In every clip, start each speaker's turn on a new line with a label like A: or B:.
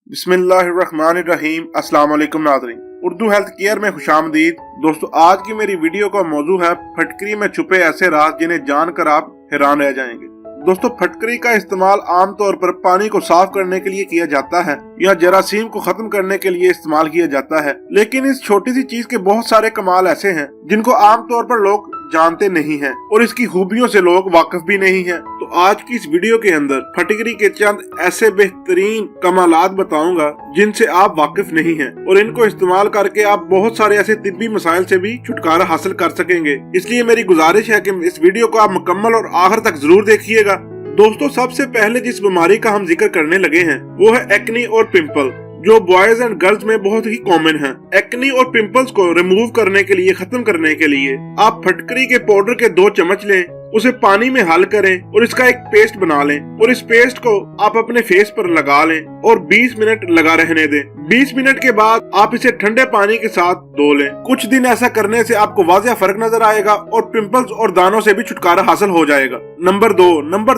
A: बिस्मिल्लाहिर्रहमानिर्रहीम। अस्सलाम वालेकुम नाज़रीन, उर्दू हेल्थ केयर में खुशामदीद। दोस्तों, आज की मेरी वीडियो का मौजू है फटकरी में छुपे ऐसे राज जिन्हें जानकर आप हैरान रह जाएंगे। दोस्तों, फटकरी का इस्तेमाल आमतौर पर पानी को साफ करने के लिए किया जाता है या जरासीम को खत्म करने के लिए इस्तेमाल किया जाता है, लेकिन इस छोटी सी चीज के बहुत सारे कमाल ऐसे हैं जिनको आमतौर पर लोग जानते नहीं हैं और इसकी खूबियों से लोग वाकिफ भी नहीं हैं। तो आज की इस वीडियो के अंदर फटकरी के चंद ऐसे बेहतरीन कमालात बताऊंगा जिनसे आप वाकिफ नहीं हैं और इनको इस्तेमाल करके आप बहुत सारे ऐसे तिब्बी मसाइल से भी छुटकारा हासिल कर सकेंगे। इसलिए मेरी गुजारिश है कि इस वीडियो को आप मुकम्मल और आखिर तक जरूर देखिएगा। दोस्तों, सबसे पहले जिस बीमारी का हम जिक्र करने लगे हैं वो है एक्नी और पिंपल, जो बॉयज एंड गर्ल्स में बहुत ही कॉमन है। एक्नी और पिंपल्स को रिमूव करने के लिए, खत्म करने के लिए आप फटकरी के पाउडर के 2 चम्मच लें, उसे पानी में हल करें और इसका एक पेस्ट बना लें और इस पेस्ट को आप अपने फेस पर लगा लें और 20 मिनट लगा रहने दें। 20 मिनट के बाद आप इसे ठंडे पानी के साथ धो लें। कुछ दिन ऐसा करने से आपको वाज़िह फर्क नजर आएगा और पिंपल्स और दानों से भी छुटकारा हासिल हो जाएगा। नंबर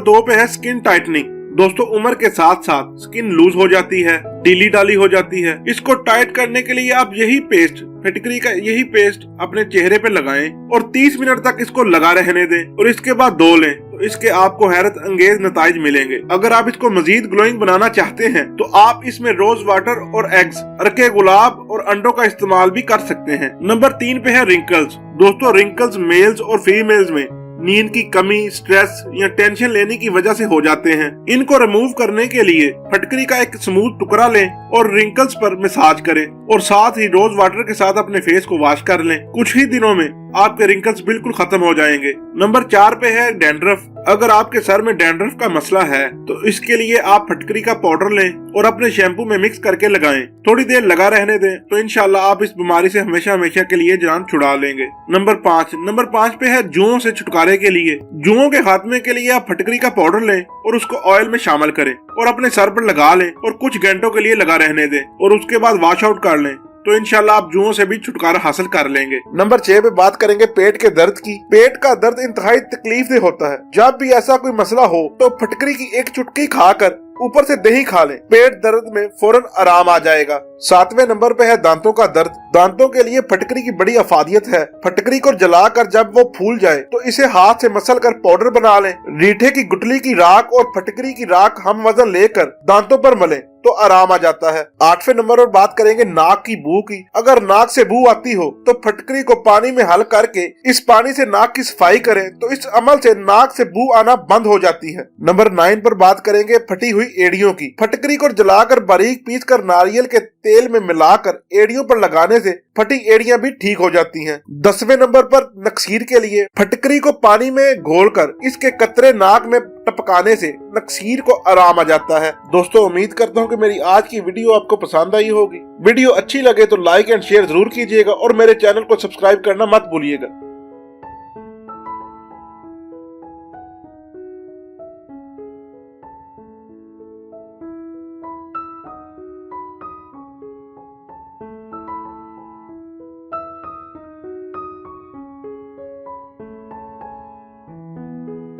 A: 2 पे है स्किन टाइटनिंग। दोस्तों, उम्र के साथ साथ स्किन लूज हो जाती है, ढीली डाली हो जाती है। इसको टाइट करने के लिए आप यही पेस्ट, फटकरी का यही पेस्ट अपने चेहरे पे लगाएं और 30 मिनट तक इसको लगा रहने दें और इसके बाद धो लें। तो इसके आपको हैरत अंगेज नताइज मिलेंगे। अगर आप इसको मजीद ग्लोइंग बनाना चाहते हैं तो आप इसमें रोज वाटर और एग्स, अरके गुलाब और अंडों का इस्तेमाल भी कर सकते हैं। नंबर 3 पे है रिंकल्स। दोस्तों, रिंकल्स मेल्स और फीमेल्स में नींद की कमी, स्ट्रेस या टेंशन लेने की वजह से हो जाते हैं। इनको रिमूव करने के लिए फटकरी का एक स्मूथ टुकड़ा लें और रिंकल्स पर मसाज करें और साथ ही रोज वाटर के साथ अपने फेस को वॉश कर लें। कुछ ही दिनों में आपके रिंकल्स बिल्कुल खत्म हो जाएंगे। नंबर 4 पे है डैंड्रफ। अगर आपके सर में डैंड्रफ का मसला है तो इसके लिए आप फटकरी का पाउडर लें और अपने शैम्पू में मिक्स करके लगाएं। थोड़ी देर लगा रहने दें तो इंशाल्लाह आप इस बीमारी से हमेशा हमेशा के लिए जान छुड़ा लेंगे। नंबर 5 पे है जुओं से छुटकारे के लिए। जुओं के खात्मे के लिए आप फटकरी का पाउडर लें और उसको ऑयल में शामिल करें और अपने सर पर लगा लें और कुछ घंटों के लिए लगा रहने दें और उसके बाद वॉश आउट कर लें तो इंशाल्लाह आप जुओं से भी छुटकारा हासिल कर लेंगे। नंबर 6 पे बात करेंगे पेट के दर्द की। पेट का दर्द इंतहाई तकलीफ से होता है। जब भी ऐसा कोई मसला हो तो फटकरी की एक चुटकी खाकर ऊपर से दही खा लें, पेट दर्द में फौरन आराम आ जाएगा। 7वें नंबर पे है दांतों का दर्द। दांतों के लिए फटकरी की बड़ी अफादियत है। फटकरी को जलाकर जब वो फूल जाए तो इसे हाथ से मसल कर पाउडर बना लें। रीठे की गुठली की राख और फटकरी की राख हम वजन लेकर दांतों पर मलें तो आराम आ जाता है। 8वें नंबर पर बात करेंगे नाक की बू की। अगर नाक से बू आती हो तो फटकरी को पानी में हल करके इस पानी से नाक की सफाई करें तो इस अमल से नाक से बू आना बंद हो जाती है। नंबर 9 पर बात करेंगे फटी हुई एड़ियों की। फटकरी को जलाकर बारीक पीस कर नारियल के तेल में मिलाकर एड़ियों पर लगाने से फटी एड़ियां भी ठीक हो जाती हैं। 10वें नंबर पर नक्सीर के लिए फटकरी को पानी में घोलकर इसके कतरे नाक में टपकाने से नक्सीर को आराम आ जाता है। दोस्तों, उम्मीद करता हूँ कि मेरी आज की वीडियो आपको पसंद आई होगी। वीडियो अच्छी लगे तो लाइक एंड शेयर जरूर कीजिएगा और मेरे चैनल को सब्सक्राइब करना मत भूलिएगा।